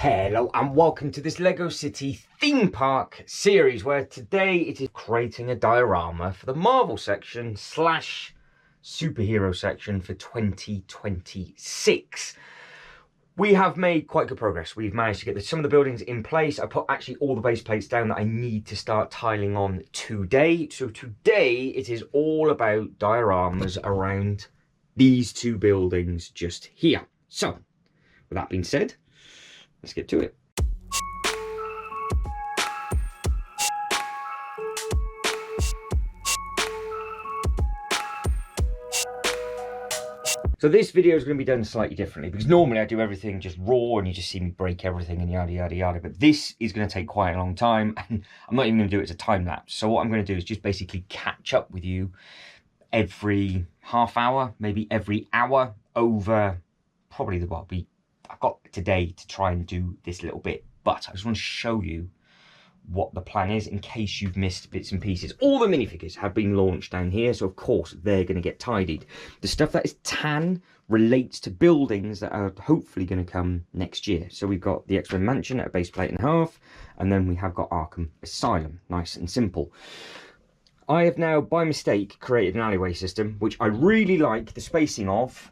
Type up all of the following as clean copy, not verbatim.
Hello and welcome to this Lego City theme park series where today it is creating a diorama for the Marvel section / superhero section for 2026. We have made quite good progress. We've managed to get some of the buildings in place. I put actually all the base plates down that I need to start tiling on today. So today it is all about dioramas around these two buildings just here. So with that being said, let's get to it. So this video is going to be done slightly differently because normally I do everything just raw and you just see me break everything and yada yada yada, but this is going to take quite a long time and I'm not even going to do it as a time lapse. So what I'm going to do is just basically catch up with you every half hour, maybe every hour over probably I've got today to try and do this little bit, but I just want to show you what the plan is in case you've missed bits and pieces. All the minifigures have been launched down here, so of course they're going to get tidied. The stuff that is tan relates to buildings that are hopefully going to come next year. So we've got the X-Men Mansion at a base plate and a half, and then we have got Arkham Asylum, nice and simple. I have now, by mistake, created an alleyway system, which I really like the spacing of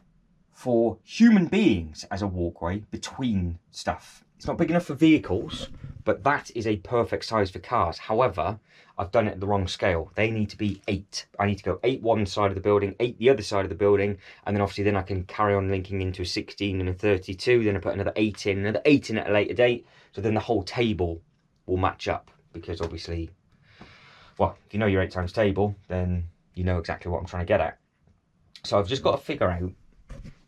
for human beings as a walkway between stuff. It's not big enough for vehicles, but that is a perfect size for cars. However, I've done it at the wrong scale. They need to be 8. I need to go 8 one side of the building, 8 the other side of the building, and then obviously then I can carry on linking into a 16 and a 32, then I put another 8 in, another 8 in at a later date, so then the whole table will match up, because obviously, well, if you know your 8 times table, then you know exactly what I'm trying to get at. So I've just got to figure out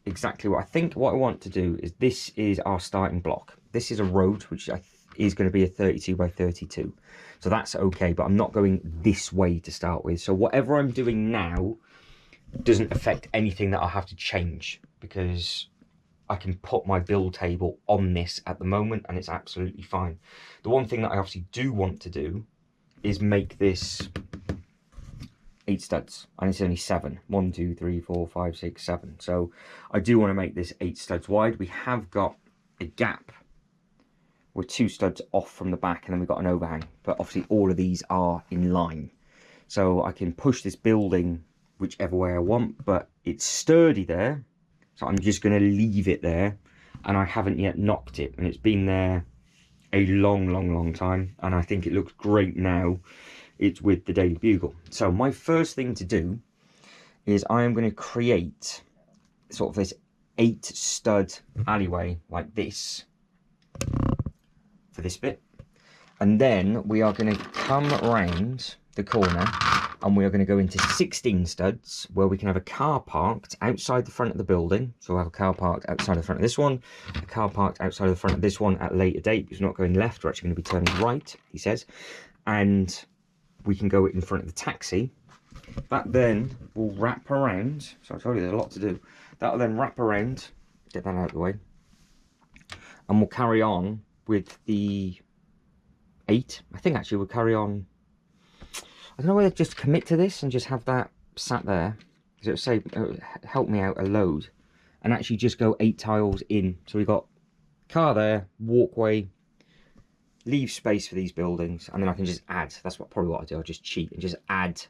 exactly what I want to do is, this is our starting block. This is a road which is going to be a 32 by 32, so that's okay, but I'm not going this way to start with. So whatever I'm doing now doesn't affect anything that I'll have to change, because I can put my build table on this at the moment and it's absolutely fine. The one thing that I obviously do want to do is make this 8 studs, and it's only 7. 1, 2, 3, 4, 5, 6, 7. So I do want to make this 8 studs wide. We have got a gap with 2 studs off from the back, and then we've got an overhang, but obviously all of these are in line, so I can push this building whichever way I want, but it's sturdy there, so I'm just going to leave it there. And I haven't yet knocked it, and it's been there a long time, and I think it looks great now it's with the Daily Bugle. So my first thing to do is I am going to create sort of this 8 stud alleyway like this for this bit, and then we are going to come around the corner and we are going to go into 16 studs where we can have a car parked outside the front of the building. So we'll have a car parked outside the front of this one, a car parked outside of the front of this one at a later date, because we're not going left, we're actually going to be turning right, he says, and we can go in front of the taxi. That then will wrap around, so I told you there's a lot to do, that will then wrap around, get that out of the way, and we'll carry on with the 8. I think actually we'll carry on, I don't know whether just commit to this and just have that sat there, because it would help me out a load, and actually just go 8 tiles in. So we've got car there, walkway, leave space for these buildings, and then I can just add. That's probably what I do. I'll just cheat and just add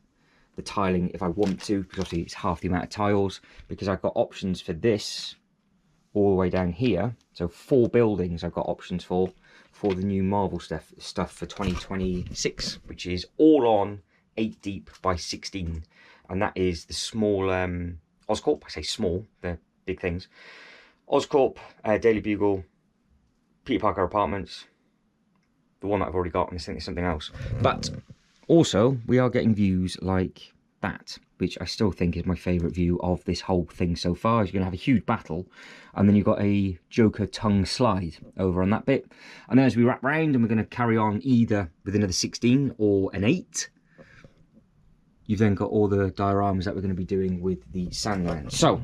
the tiling if I want to, because obviously it's half the amount of tiles, because I've got options for this all the way down here. So 4 buildings I've got options for the new Marvel stuff for 2026, which is all on 8 deep by 16, and that is the small Oscorp. I say small, they're big things. Oscorp, Daily Bugle, Peter Parker Apartments, the one that I've already got, and I think there's something else. But also we are getting views like that, which I still think is my favourite view of this whole thing so far. Is you're going to have a huge battle, and then you've got a Joker tongue slide over on that bit, and then as we wrap round and we're going to carry on either with another 16 or an 8, you've then got all the dioramas that we're going to be doing with the Sandland. So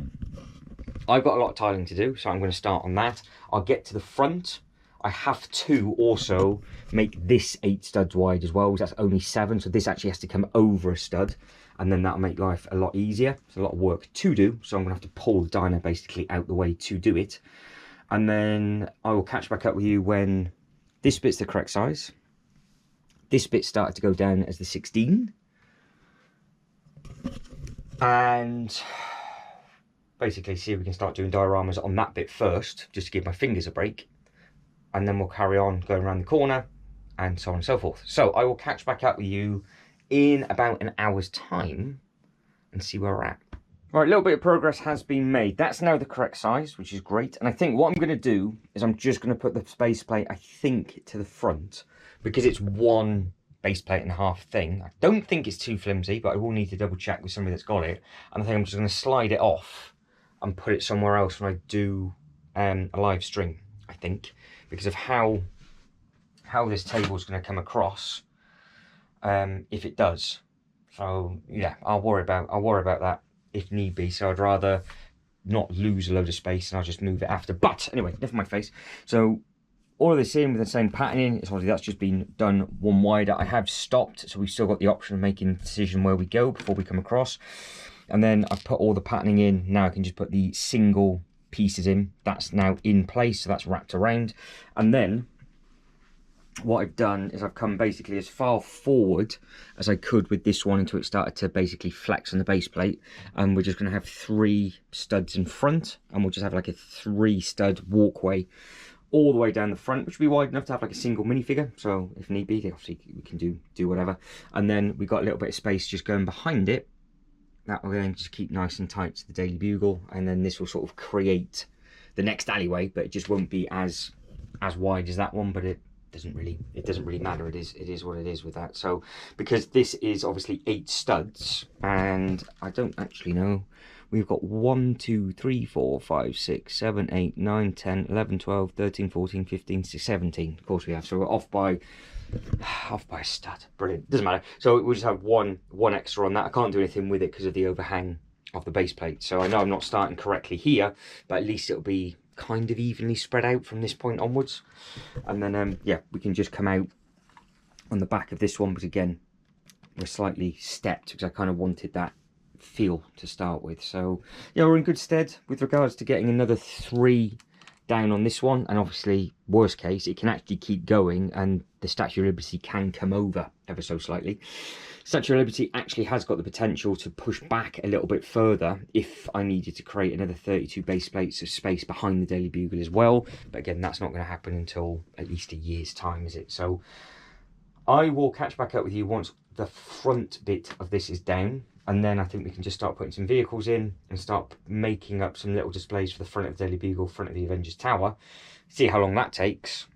I've got a lot of tiling to do, so I'm going to start on that. I'll get to the front. I have to also make this 8 studs wide as well, because that's only 7, so this actually has to come over a stud, and then that'll make life a lot easier. It's a lot of work to do, so I'm going to have to pull the diner basically out the way to do it. And then I will catch back up with you when this bit's the correct size. This bit started to go down as the 16. And basically see if we can start doing dioramas on that bit first, just to give my fingers a break. And then we'll carry on going around the corner and so on and so forth. So I will catch back up with you in about an hour's time and see where we're at. Right, a little bit of progress has been made. That's now the correct size, which is great. And I think what I'm going to do is I'm just going to put the base plate, I think, to the front, because it's one base plate and a half thing. I don't think it's too flimsy, but I will need to double check with somebody that's got it. And I think I'm just going to slide it off and put it somewhere else when I do a live stream, I think, because of how this table is going to come across if it does. So yeah, I'll worry about that if need be. So I'd rather not lose a load of space and I'll just move it after. But anyway, never my face. So all of this in with the same patterning, it's obviously that's just been done one wider. I have stopped, so we've still got the option of making a decision where we go before we come across. And then I've put all the patterning in. Now I can just put the single pieces in. That's now in place, so that's wrapped around. And then what I've done is I've come basically as far forward as I could with this one until it started to basically flex on the base plate. And we're just going to have 3 studs in front, and we'll just have like a 3 stud walkway all the way down the front, which will be wide enough to have like a single minifigure. So if need be, obviously we can do whatever. And then we've got a little bit of space just going behind it. That we're going to just keep nice and tight to the Daily Bugle, and then this will sort of create the next alleyway, but it just won't be as wide as that one. But it doesn't really matter. It is what it is with that. So because this is obviously 8 studs, and I don't actually know, we've got 1 2 3 4 5 6 7 8 9 10 11 12 13 14 15 16 17. Of course we have, so we're off by a stud. Brilliant. Doesn't matter. So we'll just have one extra on that. I can't do anything with it because of the overhang of the base plate. So I know I'm not starting correctly here, but at least it'll be kind of evenly spread out from this point onwards. And then yeah, we can just come out on the back of this one, but again we're slightly stepped because I kind of wanted that feel to start with. So yeah, we're in good stead with regards to getting another 3 down on this one. And obviously worst case, it can actually keep going and the Statue of Liberty can come over ever so slightly. Statue of Liberty actually has got the potential to push back a little bit further if I needed to create another 32 base plates of space behind the Daily Bugle as well. But again, that's not going to happen until at least a year's time, is it? So I will catch back up with you once the front bit of this is down, and then I think we can just start putting some vehicles in and start making up some little displays for the front of the Daily Bugle, front of the Avengers Tower. See how long that takes.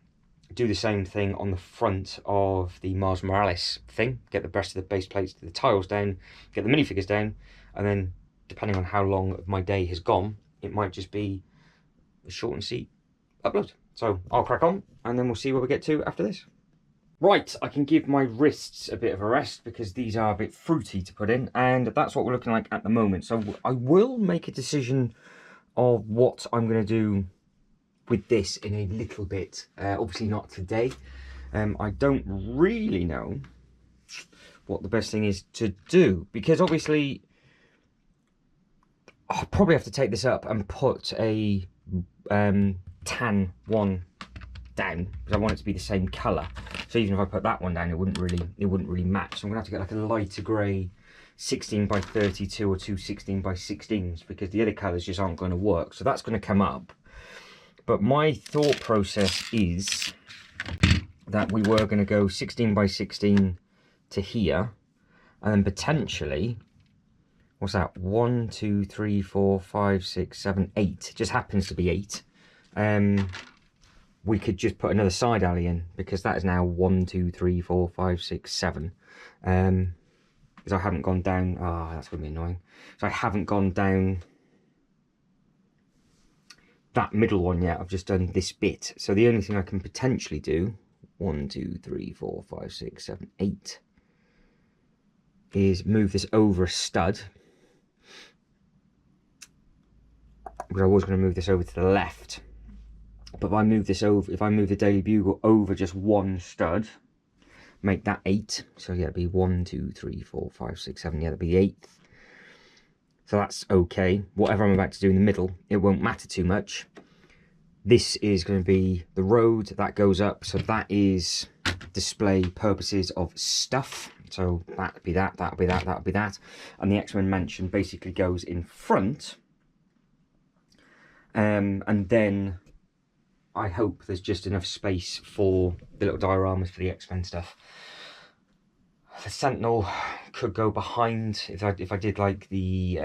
Do the same thing on the front of the Miles Morales thing. Get the rest of the base plates to the tiles down, get the minifigures down, and then depending on how long of my day has gone, it might just be a short and sweet upload. So I'll crack on and then we'll see where we get to after this. Right, I can give my wrists a bit of a rest because these are a bit fruity to put in, and that's what we're looking like at the moment. So I will make a decision of what I'm going to do with this in a little bit. Obviously not today. I don't really know what the best thing is to do, because obviously I'll probably have to take this up and put a tan one down because I want it to be the same colour. So even if I put that one down, it wouldn't really match. So I'm gonna have to get like a lighter grey 16 by 32 or 2 16 by 16s because the other colours just aren't going to work. So that's going to come up. But my thought process is that we were going to go 16 by 16 to here, and then potentially, what's that? 1 2 3 4 5 6 7 8. It just happens to be 8. We could just put another side alley in because that is now 1 2 3 4 5 6 7. Because I haven't gone down. Oh, that's going to be annoying. So I haven't gone down that middle one yet. I've just done this bit. So the only thing I can potentially do, 1 2 3 4 5 6 7 8, is move this over a stud. Because I was going to move this over to the left. But if I move this over, if I move the Daily Bugle over just one stud, make that 8. So yeah, it'd be 1 2 3 4 5 6 7. Yeah, that'd be the 8th. So that's okay. Whatever I'm about to do in the middle, it won't matter too much. This is going to be the road that goes up. So that is display purposes of stuff. So that'd be that, that'd be that, that'd be that. And the X-Men mansion basically goes in front. And then I hope there's just enough space for the little dioramas for the X-Men stuff. The Sentinel could go behind, if I did like the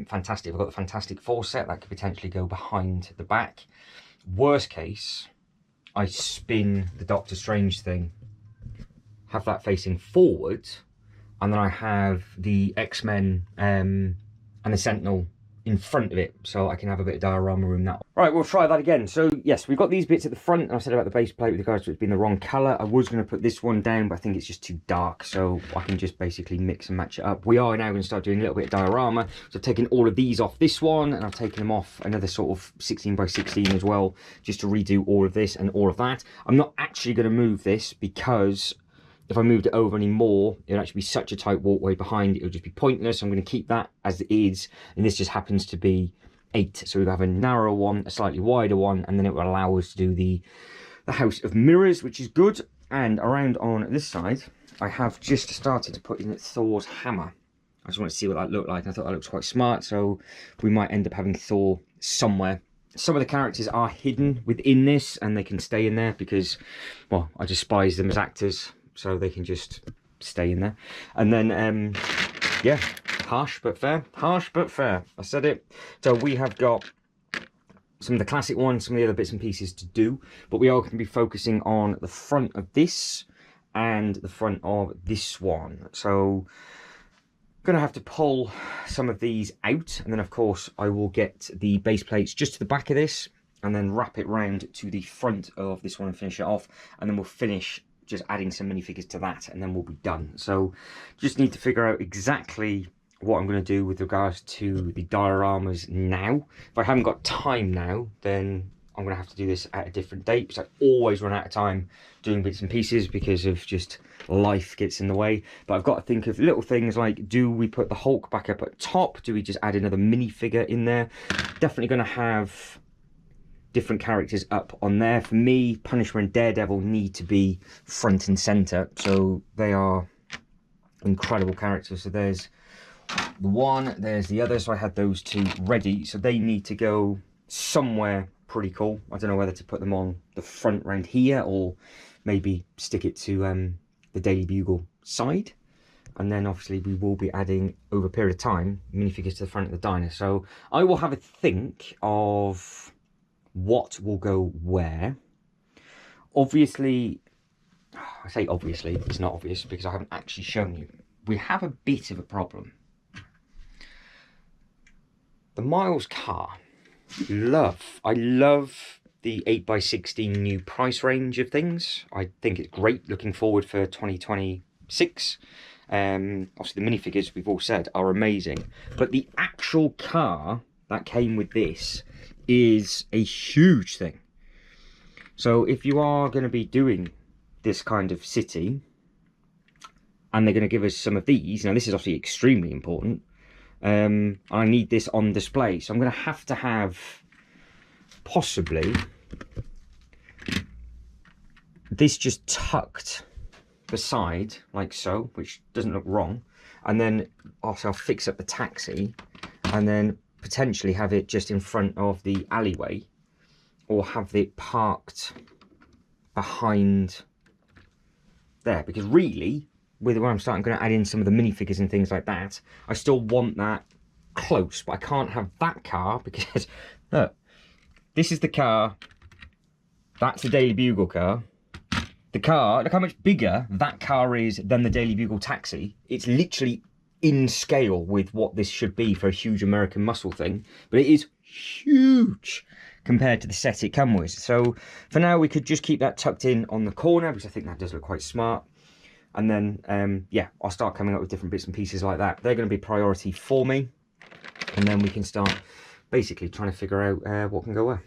Fantastic, if I got the Fantastic Four set, that could potentially go behind the back. Worst case, I spin the Doctor Strange thing, have that facing forward, and then I have the X-Men and the Sentinel in front of it, so I can have a bit of diorama room now. Right, we'll try that again. So yes, we've got these bits at the front, and I said about the base plate with regards to it's been the wrong colour. I was going to put this one down, but I think it's just too dark, so I can just basically mix and match it up. We are now going to start doing a little bit of diorama, so I've taken all of these off this one, and I've taken them off another sort of 16 by 16 as well, just to redo all of this and all of that. I'm not actually going to move this, because if I moved it over any more, it would actually be such a tight walkway behind, it would just be pointless. I'm going to keep that as it is, and this just happens to be 8. So we have a narrower one, a slightly wider one, and then it will allow us to do the House of Mirrors, which is good. And around on this side, I have just started to put in Thor's hammer. I just want to see what that looked like. I thought that looks quite smart, so we might end up having Thor somewhere. Some of the characters are hidden within this, and they can stay in there because, well, I despise them as actors. So they can just stay in there. And then, yeah, harsh but fair. Harsh but fair. I said it. So we have got some of the classic ones, some of the other bits and pieces to do. But we are going to be focusing on the front of this and the front of this one. So I'm going to have to pull some of these out. And then, of course, I will get the base plates just to the back of this and then wrap it round to the front of this one and finish it off. And then we'll finish just adding some minifigures to that, and then we'll be done. So just need to figure out exactly what I'm going to do with regards to the dioramas now. If I haven't got time now, then I'm going to have to do this at a different date, because I always run out of time doing bits and pieces because of just life gets in the way. But I've got to think of little things like, do we put the Hulk back up at top? Do we just add another minifigure in there? Definitely going to have different characters up on there. For me, Punisher and Daredevil need to be front and center, so they are incredible characters. So there's the one, there's the other, so I had those two ready, so they need to go somewhere pretty cool. I don't know whether to put them on the front round here or maybe stick it to the Daily Bugle side. And then obviously we will be adding, over a period of time, minifigures to the front of the diner. So I will have a think of what will go where. Obviously, I say obviously, it's not obvious because I haven't actually shown you. We have a bit of a problem. The Miles car, I love the 8x16 new price range of things. I think it's great, looking forward for 2026. Obviously the minifigures, we've all said, are amazing. But the actual car that came with this is a huge thing. So if you are going to be doing this kind of city, and they're going to give us some of these, now this is obviously extremely important, I need this on display, so I'm going to have possibly this just tucked beside like so, which doesn't look wrong, and then also I'll fix up the taxi and then potentially have it just in front of the alleyway, or have it parked behind there, because really with where I'm starting, I'm going to add in some of the minifigures and things like that. I still want that close, but I can't have that car because look, this is the car, that's the Daily Bugle car. The car, look how much bigger that car is than the Daily Bugle taxi. It's literally in scale with what this should be for a huge American muscle thing, but it is huge compared to the set it comes with. So for now we could just keep that tucked in on the corner, because I think that does look quite smart. And then yeah, I'll start coming up with different bits and pieces like that. They're going to be priority for me, and then we can start basically trying to figure out what can go where.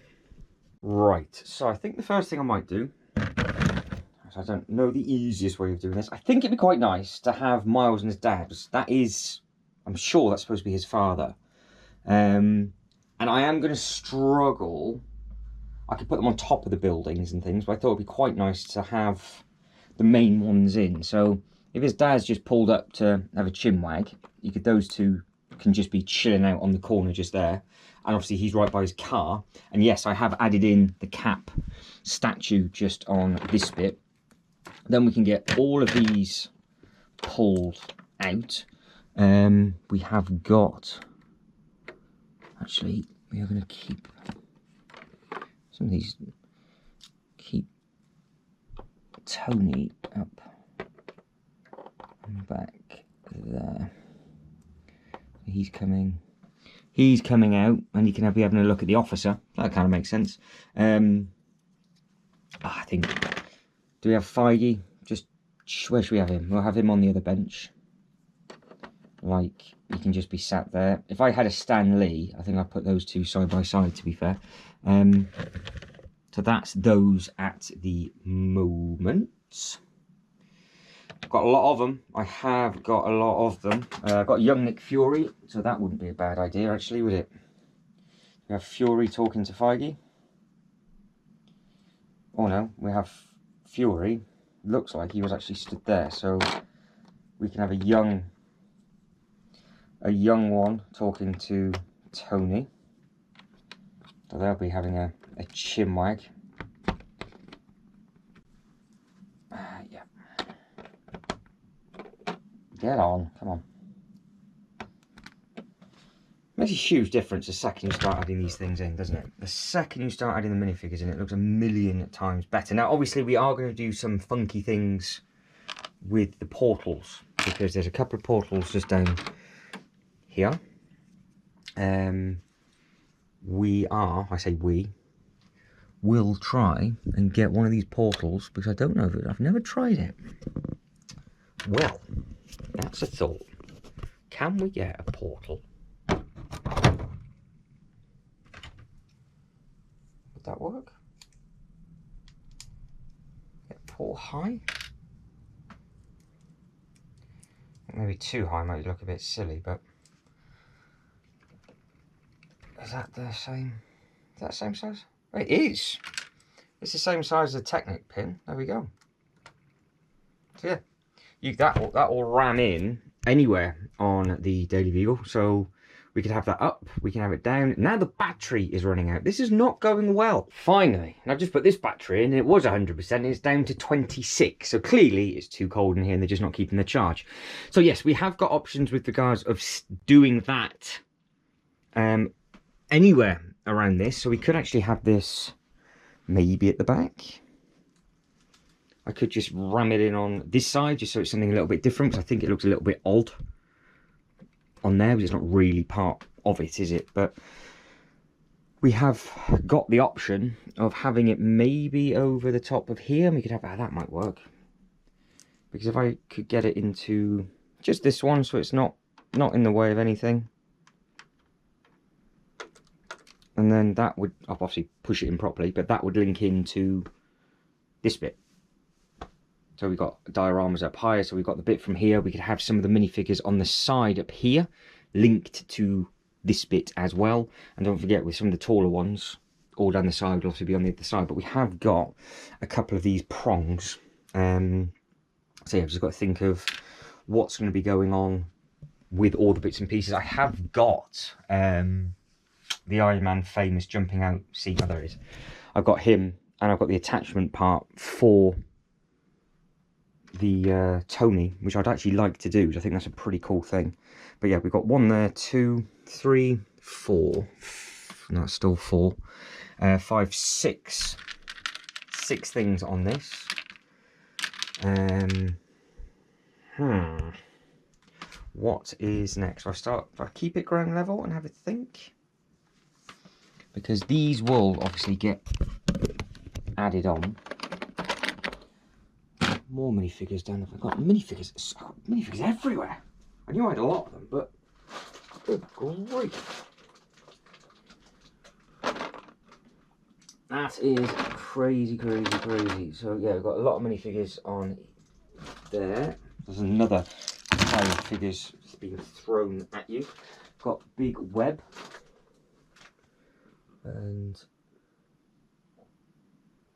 Right, so I think the first thing I might do, I don't know the easiest way of doing this, I think it'd be quite nice to have Miles and his dad. That is, I'm sure that's supposed to be his father. And I am going to struggle I could put them on top of the buildings and things, but I thought it'd be quite nice to have the main ones in. So if his dad's just pulled up to have a chinwag, those two can just be chilling out on the corner just there. And obviously he's right by his car. And yes, I have added in the Cap statue just on this bit. Then we can get all of these pulled out. We have got, actually, we are going to keep some of these, keep Tony up and back there. He's coming out, and he can be having a look at the officer. That kind of makes sense. I think, do we have Feige? Just, where should we have him? We'll have him on the other bench. Like, he can just be sat there. If I had a Stan Lee, I think I'd put those two side by side, to be fair. So that's those at the moment. I've got a lot of them. I have got a lot of them. I've got young Nick Fury, so that wouldn't be a bad idea, actually, would it? We have Fury talking to Feige. Oh no, we have Fury. Looks like he was actually stood there, so we can have a young one talking to Tony. So they'll be having a chinwag. Yeah. Get on, come on. Makes a huge difference the second you start adding these things in, doesn't it? The second you start adding the minifigures in, it looks a million times better. Now, obviously, we are going to do some funky things with the portals, because there's a couple of portals just down here. We'll try and get one of these portals, because I don't know if I've never tried it. Well, that's a thought. Can we get a portal? Would that work? Get a portal high? Maybe too high might look a bit silly, but is that the same? Is that the same size? It is. It's the same size as a Technic pin. There we go. So yeah, that will ram in anywhere on the Daily Bugle. So we could have that up, we can have it down. Now the battery is running out. This is not going well. Finally, and I've just put this battery in, and it was 100%, and it's down to 26. So clearly it's too cold in here and they're just not keeping the charge. So yes, we have got options with regards of doing that anywhere around this. So we could actually have this maybe at the back. I could just ram it in on this side, just so it's something a little bit different, because I think it looks a little bit odd on there, because it's not really part of it, is it? But we have got the option of having it maybe over the top of here, and we could have that might work. Because if I could get it into just this one, so it's not in the way of anything. And then that would, I'll obviously push it in properly, but that would link into this bit. So we've got dioramas up higher, so we've got the bit from here. We could have some of the minifigures on the side up here, linked to this bit as well. And don't forget, with some of the taller ones, all down the side, will also be on the other side. But we have got a couple of these prongs. So yeah, I've just got to think of what's going to be going on with all the bits and pieces. I have got the Iron Man famous jumping out seat. Oh, there it is. I've got him, and I've got the attachment part for the Tony, which I'd actually like to do, which I think that's a pretty cool thing. But yeah, we've got 1 there, 2, 3, 4. No, it's still 4. 5, 6. 6 things on this. What is next? If I keep it ground level and have a think, because these will obviously get added on. More minifigures down there. I've got minifigures everywhere. I knew I had a lot of them, but good grief. That is crazy, crazy, crazy. So yeah, we've got a lot of minifigures on there. There's another pile of figures being thrown at you. Got Big Web. And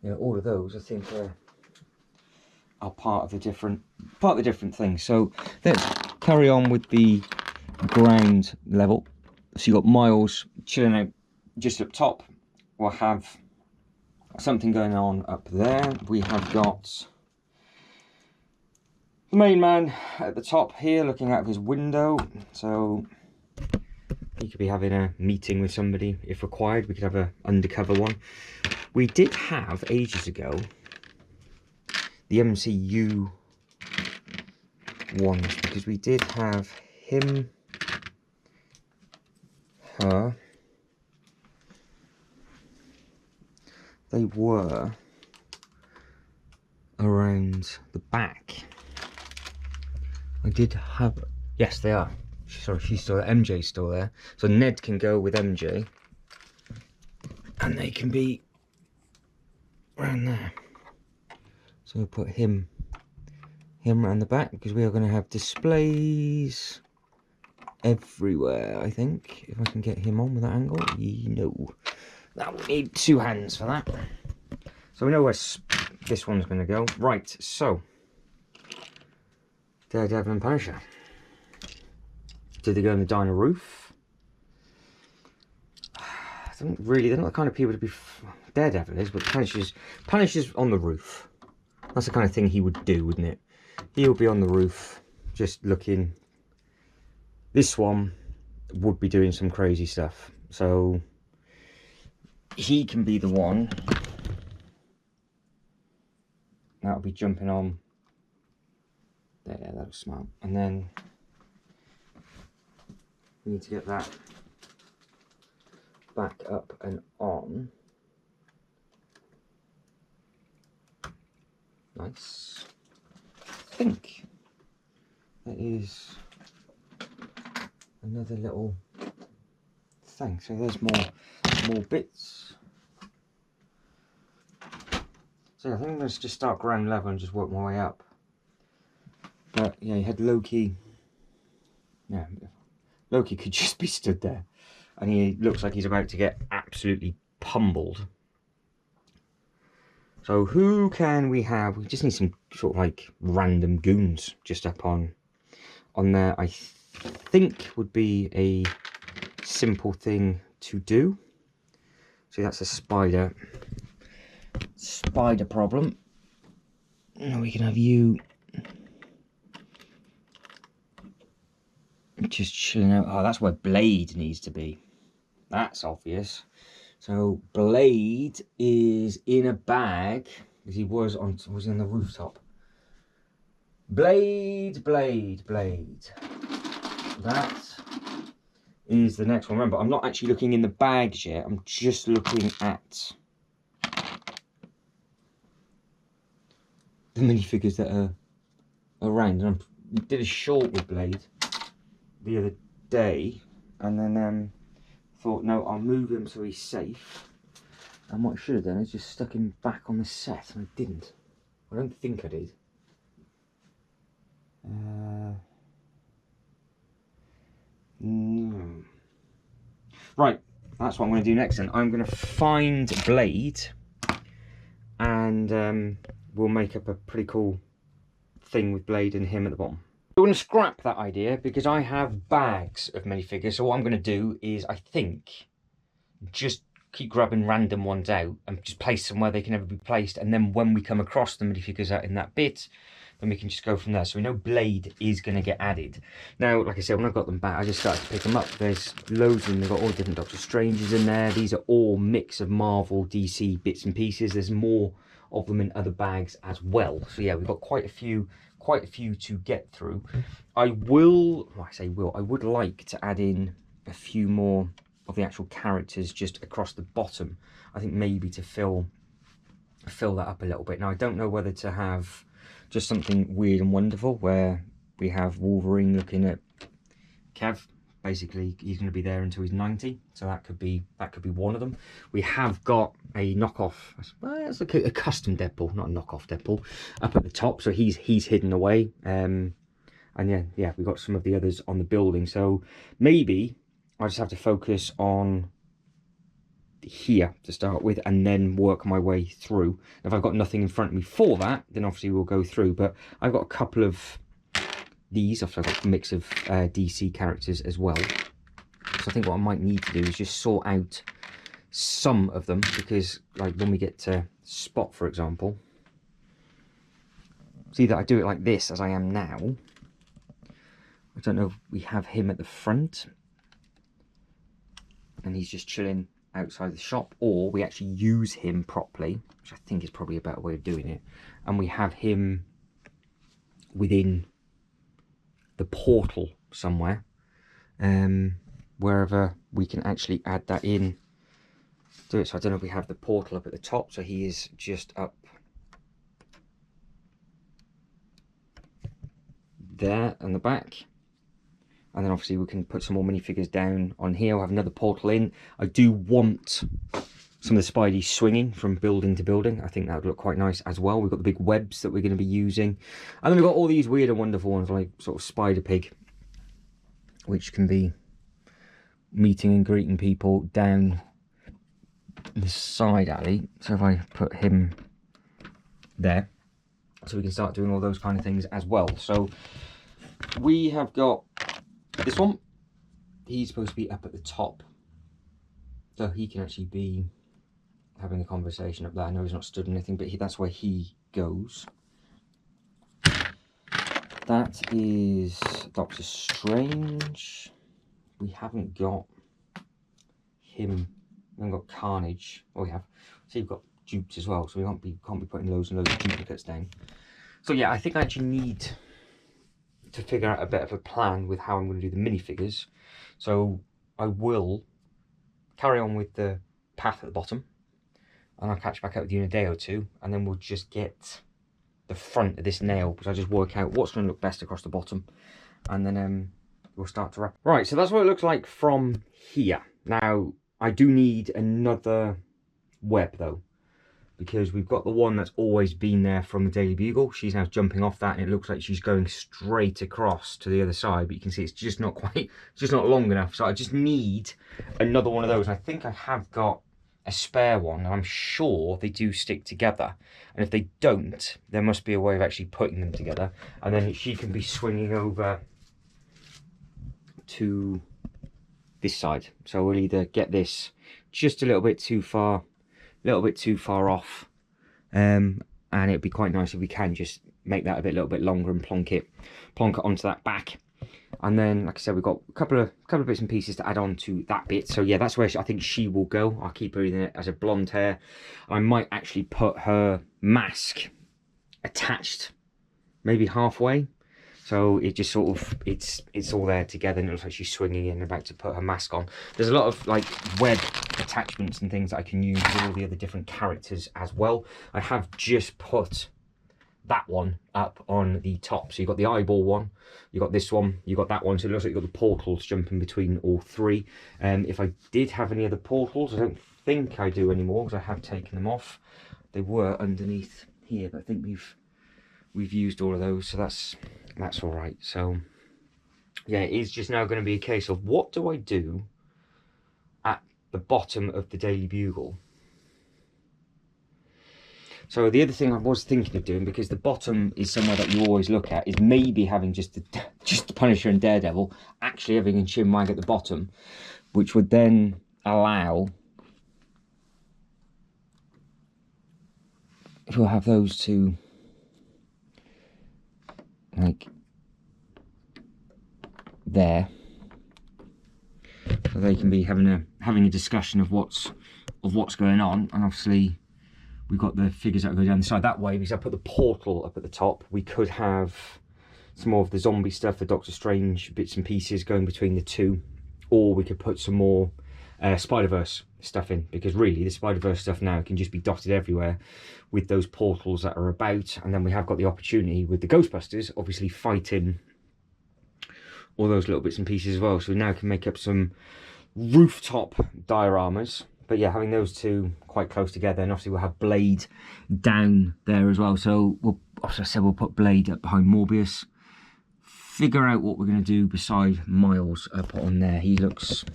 yeah, all of those I think are part of the different things. So let's carry on with the ground level. So you got Miles chilling out just up top. We'll have something going on up there. We have got the main man at the top here looking out of his window. So he could be having a meeting with somebody if required. We could have an undercover one. We did have ages ago the MCU ones, because we did have him, her. They were around the back. I did have, yes they are. Sorry, she's still there. MJ's still there. So Ned can go with MJ. And they can be around there. So we'll put him around the back, because we are going to have displays everywhere, I think. If I can get him on with that angle. No. That will need 2 hands for that. So we know where this one's going to go. Right, so Daredevil and Punisher. Did they go on the diner roof? They're not the kind of people to be. Daredevil is, but Punisher's on the roof. That's the kind of thing he would do, wouldn't it? He'll be on the roof, just looking. This one would be doing some crazy stuff, so he can be the one that'll be jumping on there. That was smart. And then we need to get that back up and on. Nice. I think that is another little thing. So there's more bits. So I think let's just start ground level and just work my way up. But yeah, you had Loki. Yeah, Loki could just be stood there, and he looks like he's about to get absolutely pummeled. So who can we have? We just need some sort of like random goons just up on there. I think would be a simple thing to do. So that's a spider problem. And we can have you just chilling out. Oh, that's where Blade needs to be. That's obvious. So Blade is in a bag, because he was on the rooftop. Blade. That is the next one. Remember, I'm not actually looking in the bags yet. I'm just looking at the minifigures that are around. And I did a short with Blade the other day, and then thought, no, I'll move him so he's safe. And what I should have done is just stuck him back on the set, and I didn't. I don't think I did. No. Right, that's what I'm going to do next then. I'm going to find Blade, and we'll make up a pretty cool thing with Blade and him at the bottom. I'm going to scrap that idea because I have bags of minifigures. So what I'm going to do is, I think, just keep grabbing random ones out and just place them where they can never be placed. And then when we come across the minifigures out in that bit, then we can just go from there. So we know Blade is going to get added. Now, like I said, when I got them back, I just started to pick them up. There's loads of them. They've got all different Doctor Stranges in there. These are all mix of Marvel, DC bits and pieces. There's more of them in other bags as well. So yeah, we've got quite a few to get through. I would like to add in a few more of the actual characters just across the bottom. I think maybe to fill that up a little bit. Now I don't know whether to have just something weird and wonderful where we have Wolverine looking at Kev. Basically, he's going to be there until he's 90, so that could be one of them. We have got a knockoff, well, it's like a custom Deadpool, not a knockoff Deadpool, up at the top, so he's hidden away. And yeah, we've got some of the others on the building, so maybe I just have to focus on here to start with, and then work my way through. If I've got nothing in front of me for that, then obviously we'll go through. But I've got a couple of these. I've got a mix of DC characters as well. So I think what I might need to do is just sort out some of them, because like when we get to Spot, for example, see that I do it like this as I am now. I don't know if we have him at the front and he's just chilling outside the shop, or we actually use him properly, which I think is probably a better way of doing it, and we have him within the portal somewhere, wherever we can actually add that in. Do it. So I don't know if we have the portal up at the top, so he is just up there on the back, and then obviously we can put some more minifigures down on here. We'll have another portal in. I do want some of the Spidey swinging from building to building. I think that would look quite nice as well. We've got the big webs that we're going to be using, and then we've got all these weird and wonderful ones like sort of Spider Pig, which can be meeting and greeting people down the side alley. So if I put him there, so we can start doing all those kind of things as well. So we have got this one. He's supposed to be up at the top, so he can actually be having a conversation up there. I know he's not stood or anything, but that's where he goes. That is Doctor Strange. We haven't got him. We haven't got Carnage. Oh, we have. So you've got dupes as well, so we can't be putting loads and loads of duplicates down. So yeah, I think I actually need to figure out a bit of a plan with how I'm going to do the minifigures. So I will carry on with the path at the bottom, and I'll catch back up with you in a day or two, and then we'll just get the front of this nail, because I'll just work out what's going to look best across the bottom, and then we'll start to wrap. Right, so that's what it looks like from here. Now, I do need another web though, because we've got the one that's always been there from the Daily Bugle. She's now jumping off that, and it looks like she's going straight across to the other side, but you can see it's just not quite, it's just not long enough. So I just need another one of those. I think I have got a spare one, and I'm sure they do stick together. And if they don't, there must be a way of actually putting them together, and then she can be swinging over to this side. So we'll either get this just a little bit too far off, and it'd be quite nice if we can just make that a little bit longer and plonk it onto that back. And then, like I said, we've got a couple of bits and pieces to add on to that bit. So yeah, that's where I think she will go. I'll keep her in it as a blonde hair. I might actually put her mask attached maybe halfway, so it just sort of it's all there together, and it looks like she's swinging in and about to put her mask on. There's a lot of like web attachments and things that I can use with all the other different characters as well. I have just put that one up on the top. So you've got the eyeball one, you got this one, you got that one. So it looks like you've got the portals jumping between all three. If I did have any other portals, I don't think I do anymore, because I have taken them off. They were underneath here, but I think we've used all of those, so that's all right. So yeah, it is just now going to be a case of what do I do at the bottom of the Daily Bugle. So the other thing I was thinking of doing, because the bottom is somewhere that you always look at, is maybe having just the Punisher and Daredevil actually having a chin wag at the bottom, which would then allow, if we'll have those two like there, so they can be having a discussion of what's going on. And obviously we've got the figures that go down the side that way, because I put the portal up at the top. We could have some more of the zombie stuff, the Doctor Strange bits and pieces going between the two, or we could put some more Spider-Verse stuff in, because really the Spider-Verse stuff now can just be dotted everywhere with those portals that are about. And then we have got the opportunity with the Ghostbusters obviously fighting all those little bits and pieces as well, so we now can make up some rooftop dioramas. But yeah, having those two quite close together, and obviously we'll have Blade down there as well. So as I said, we'll put Blade up behind Morbius. Figure out what we're going to do beside Miles up on there. He looks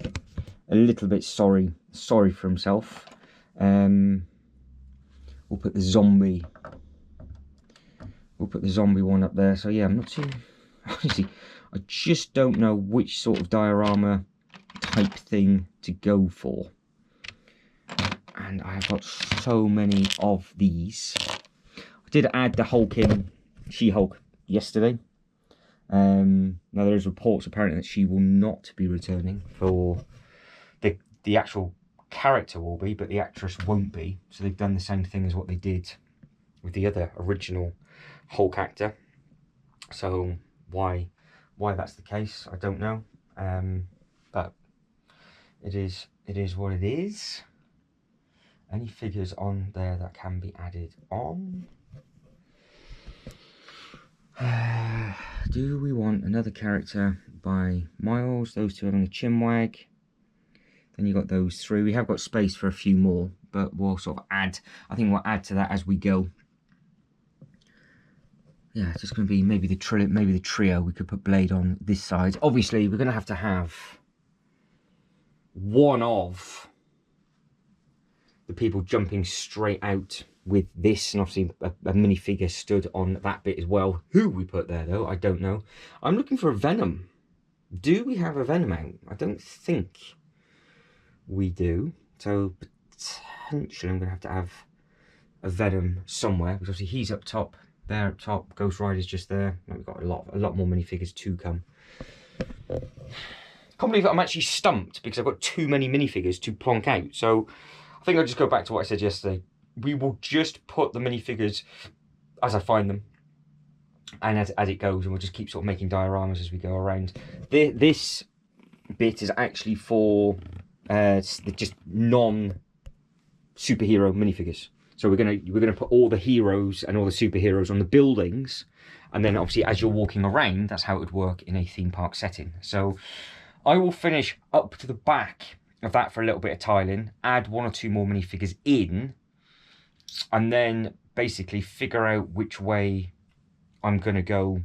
a little bit sorry for himself. We'll put the zombie. We'll put the zombie one up there. So yeah, I'm not too... Honestly, I just don't know which sort of diorama type thing to go for. And I've got so many of these. I did add the Hulk in, She-Hulk, yesterday. Now there is reports apparently that she will not be returning. For the actual character will be, but the actress won't be. So they've done the same thing as what they did with the other original Hulk actor. So why that's the case, I don't know. But it is what it is. Any figures on there that can be added on? Do we want another character by Miles? Those two having a chin wag. Then you got those three. We have got space for a few more, but we'll sort of add. I think we'll add to that as we go. Yeah, it's just going to be maybe the trio. We could put Blade on this side. Obviously, we're going to have one of the people jumping straight out with this, and obviously a minifigure stood on that bit as well. Who we put there though, I don't know. I'm looking for a Venom. Do we have a Venom out? I don't think we do. So potentially I'm going to have a Venom somewhere, because obviously he's up top. There up top, Ghost Rider's just there. We've got a lot more minifigures to come. Can't believe I'm actually stumped because I've got too many minifigures to plonk out. So I think I'll just go back to what I said yesterday. We will just put the minifigures as I find them and as it goes, and we'll just keep sort of making dioramas as we go around. This bit is actually for just non-superhero minifigures. So we're gonna put all the heroes and all the superheroes on the buildings, and then obviously as you're walking around, that's how it would work in a theme park setting. So I will finish up to the back of that for a little bit of tiling, add one or two more minifigures in, and then basically figure out which way I'm gonna go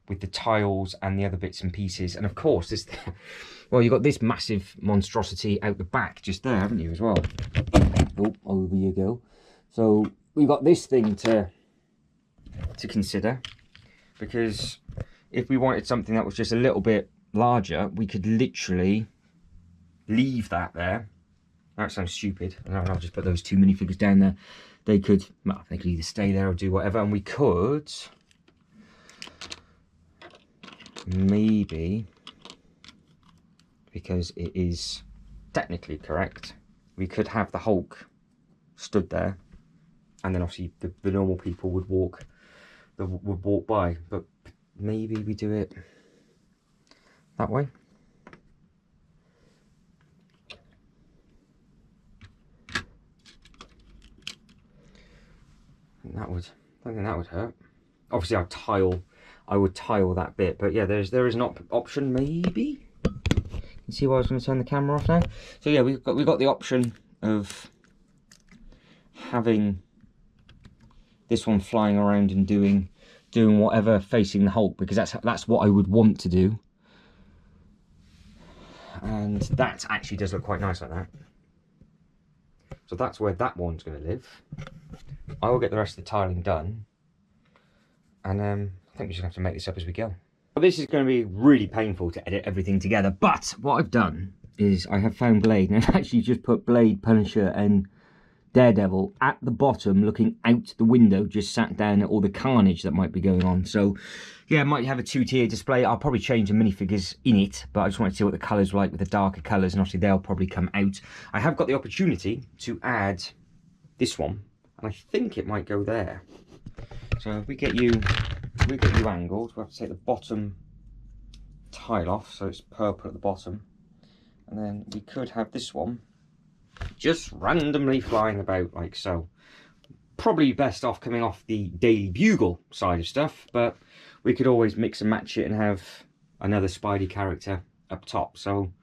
with the tiles and the other bits and pieces. And of course, this, well, you've got this massive monstrosity out the back just there, haven't you, as well? Oh, over you go. So we've got this thing to consider, because if we wanted something that was just a little bit larger, we could literally leave that there. That sounds stupid. I'll just put those two minifigures down there. They could either stay there or do whatever, and we could maybe, because it is technically correct, we could have the Hulk stood there, and then obviously the normal people would walk by. But maybe we do it that way. I don't think that would hurt. Obviously I would tile that bit, but yeah, there is an option maybe. You see why I was going to turn the camera off now? So yeah, we've got the option of having this one flying around and doing whatever facing the Hulk, because that's what I would want to do. And that actually does look quite nice like that. So that's where that one's going to live. I will get the rest of the tiling done, and I think we're just going to have to make this up as we go. Well, this is going to be really painful to edit everything together, but what I've done is I have found Blade, and I've actually just put Blade, Punisher and Daredevil at the bottom, looking out the window, just sat down at all the carnage that might be going on. So yeah, I might have a two-tier display. I'll probably change the minifigures in it, but I just wanted to see what the colours were like with the darker colours, and obviously they'll probably come out. I have got the opportunity to add this one, and I think it might go there. So if we get you angled, we'll have to take the bottom tile off, so it's purple at the bottom, and then we could have this one just randomly flying about like so. Probably best off coming off the Daily Bugle side of stuff, but we could always mix and match it and have another Spidey character up top. So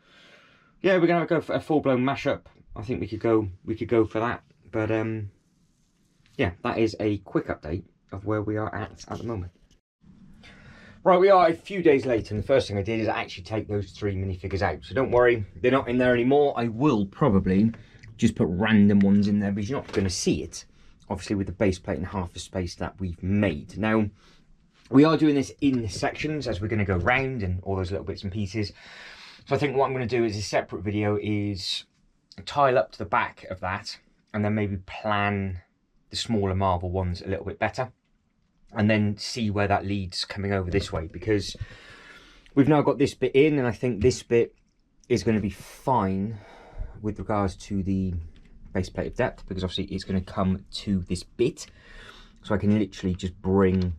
yeah, we're gonna go for a full-blown mashup. I think we could go for that. But yeah, that is a quick update of where we are at the moment. Right, we are a few days later, and the first thing I did is actually take those 3 minifigures out. So don't worry, they're not in there anymore. I will probably just put random ones in there because you're not going to see it, obviously, with the base plate and half the space that we've made. Now, we are doing this in sections as we're going to go round and all those little bits and pieces. So I think what I'm going to do is a separate video is tile up to the back of that and then maybe plan the smaller Marvel ones a little bit better. And then see where that leads coming over this way, because we've now got this bit in, and I think this bit is going to be fine with regards to the base plate of depth, because obviously it's going to come to this bit. So I can literally just bring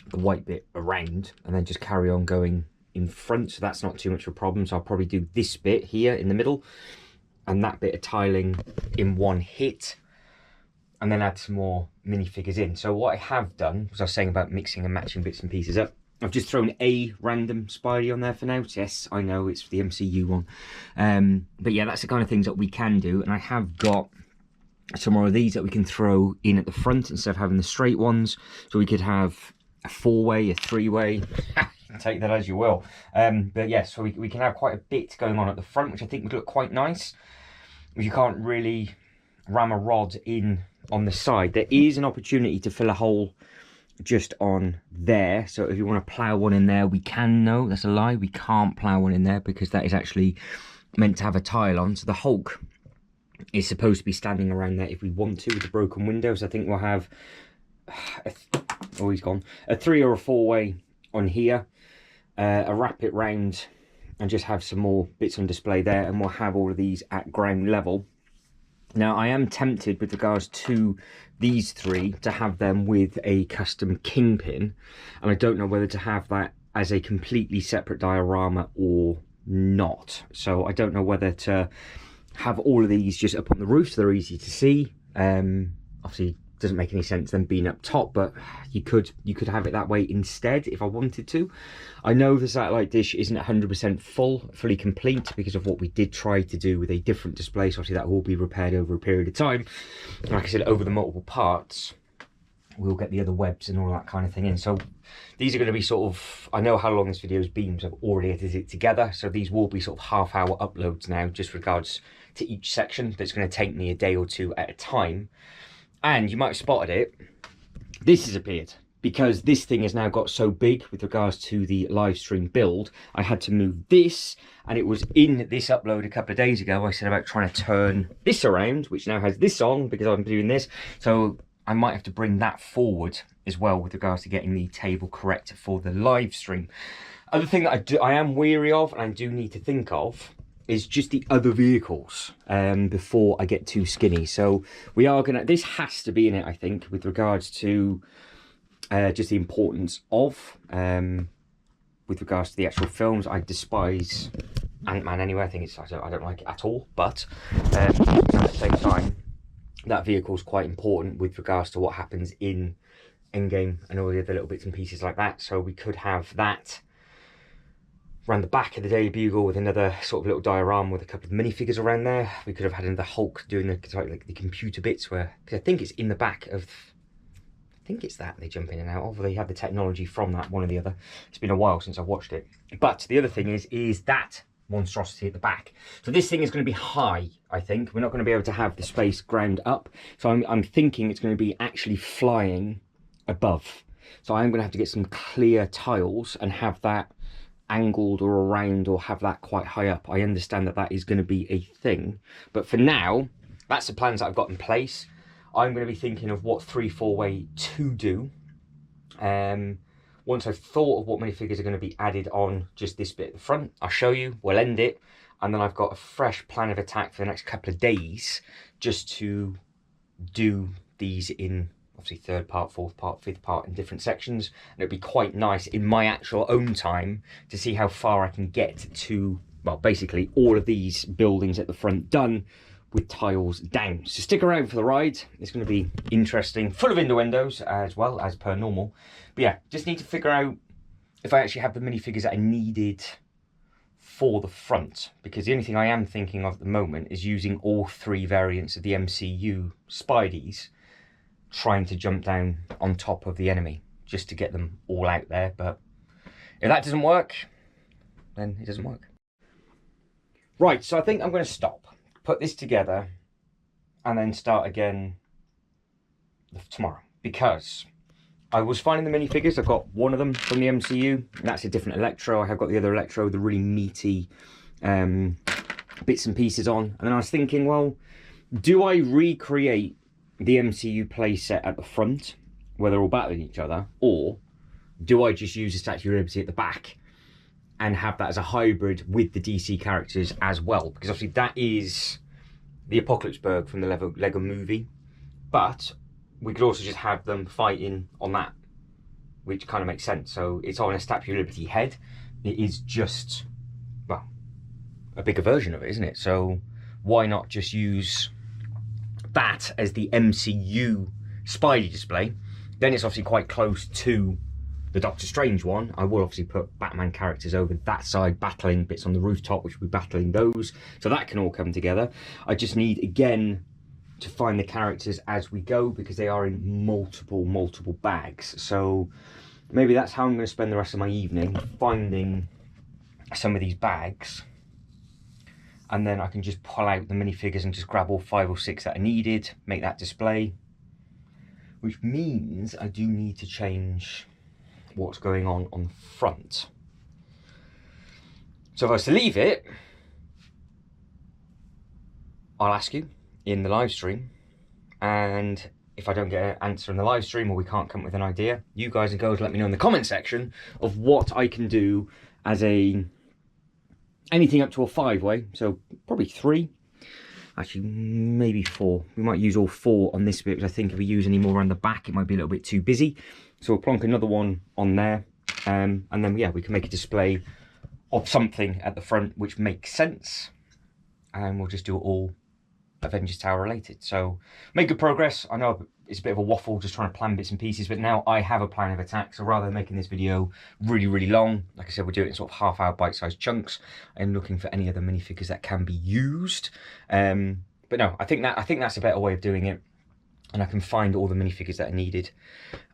the white bit around and then just carry on going in front. So that's not too much of a problem. So I'll probably do this bit here in the middle and that bit of tiling in one hit, and then add some more minifigures in. So what I have done, as I was saying about mixing and matching bits and pieces up, I've just thrown a random Spidey on there for now. Yes, I know it's the MCU one. But yeah, that's the kind of things that we can do. And I have got some more of these that we can throw in at the front instead of having the straight ones. So we could have a 4-way, a 3-way. Take that as you will. But yes, so we can have quite a bit going on at the front, which I think would look quite nice. You can't really ram a rod in on the side. There is an opportunity to fill a hole just on there, so if you want to plough one in there, we can. No, that's a lie, we can't plough one in there because that is actually meant to have a tile on. So the Hulk is supposed to be standing around there if we want to, with the broken windows. I think we'll have he's gone, a 3 or a 4-way on here, a wrap it round and just have some more bits on display there, and we'll have all of these at ground level. Now, I am tempted with regards to these 3 to have them with a custom Kingpin, and I don't know whether to have that as a completely separate diorama or not. So I don't know whether to have all of these just up on the roof so they're easy to see. Obviously, it doesn't make any sense them being up top, but you could have it that way instead if I wanted to. I know the satellite dish isn't 100% fully complete because of what we did try to do with a different display, so obviously that will be repaired over a period of time. And like I said, over the multiple parts, we'll get the other webs and all that kind of thing in. So these are going to be sort of, I know how long this video's been, so I've already edited it together, so these will be sort of half-hour uploads now, just regards to each section. That's going to take me a day or two at a time. And you might have spotted it, this has appeared, because this thing has now got so big with regards to the live stream build. I had to move this, and it was in this upload a couple of days ago. I said about trying to turn this around, which now has this on because I'm doing this. So I might have to bring that forward as well with regards to getting the table correct for the live stream. Other thing that I am weary of, and I do need to think of, is just the other vehicles before I get too skinny. So we are gonna, this has to be in it, I think, with regards to just the importance of with regards to the actual films. I despise Ant-Man anyway. I think I don't like it at all, but at the same time, that vehicle is quite important with regards to what happens in Endgame and all the other little bits and pieces like that. So we could have that around the back of the Daily Bugle with another sort of little diorama with a couple of minifigures around there. We could have had another Hulk doing like the computer bits, where, because I think it's in the back of, I think it's that they jump in and out of. They have the technology from that, one or the other. It's been a while since I've watched it. But the other thing is that monstrosity at the back. So this thing is going to be high, I think. We're not going to be able to have the space ground up. So I'm thinking it's going to be actually flying above. So I'm going to have to get some clear tiles and have that angled or around, or have that quite high up. I understand that that is going to be a thing, but for now, that's the plans that I've got in place. I'm going to be thinking of what 3-4-way to do. Once I've thought of what minifigures are going to be added on just this bit at the front, I'll show you, we'll end it, and then I've got a fresh plan of attack for the next couple of days just to do these in obviously 3rd part, 4th part, 5th part in different sections. And it'd be quite nice in my actual own time to see how far I can get to, well, basically all of these buildings at the front done with tiles down. So stick around for the ride. It's going to be interesting, full of innuendos as well as per normal. But yeah, just need to figure out if I actually have the minifigures that I needed for the front, because the only thing I am thinking of at the moment is using all 3 variants of the MCU Spideys, trying to jump down on top of the enemy just to get them all out there. But If that doesn't work, then it doesn't work. Right, so I think I'm going to stop, put this together, and then start again tomorrow. Because I was finding the minifigures. I've got one of them from the MCU, and that's a different Electro. I have got the other Electro, the really meaty bits and pieces on. And then I was thinking, well, do I recreate the MCU playset at the front, where they're all battling each other, or do I just use the Statue of Liberty at the back and have that as a hybrid with the DC characters as well? Because obviously that is the Apocalypseburg from the Lego movie, but we could also just have them fighting on that, which kind of makes sense. So it's on a Statue of Liberty head. It is just, well, a bigger version of it, isn't it? So why not just use that as the MCU Spidey display? Then it's obviously quite close to the Doctor Strange one. I will obviously put Batman characters over that side, battling bits on the rooftop, which will be battling those. So that can all come together. I just need, again, to find the characters as we go, because they are in multiple bags. So maybe that's how I'm going to spend the rest of my evening, finding some of these bags. And then I can just pull out the minifigures and just grab all 5 or 6 that I needed, make that display. Which means I do need to change what's going on the front. So if I was to leave it, I'll ask you in the live stream, and if I don't get an answer in the live stream, or we can't come up with an idea, you guys and girls let me know in the comment section of what I can do as a anything up to a 5-way. So probably 3, actually maybe 4. We might use all 4 on this bit, because I think if we use any more on the back it might be a little bit too busy. So we'll plonk another one on there, and then yeah, we can make a display of something at the front which makes sense, and we'll just do it all Avengers Tower related. So make good progress. I know it's a bit of a waffle just trying to plan bits and pieces, but now I have a plan of attack. So rather than making this video really long, like I said, we'll do it in sort of half-hour bite-sized chunks. I'm looking for any other minifigures that can be used, but no, I think that's a better way of doing it. And I can find all the minifigures that are needed,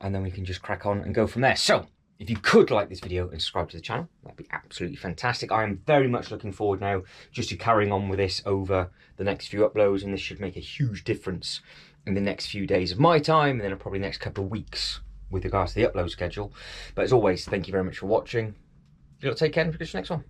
and then we can just crack on and go from there. So if you could like this video and subscribe to the channel, that'd be absolutely fantastic. I am very much looking forward now just to carrying on with this over the next few uploads, and this should make a huge difference in the next few days of my time, and then probably the next couple of weeks with regards to the upload schedule. But as always, thank you very much for watching. Take care and catch you next one.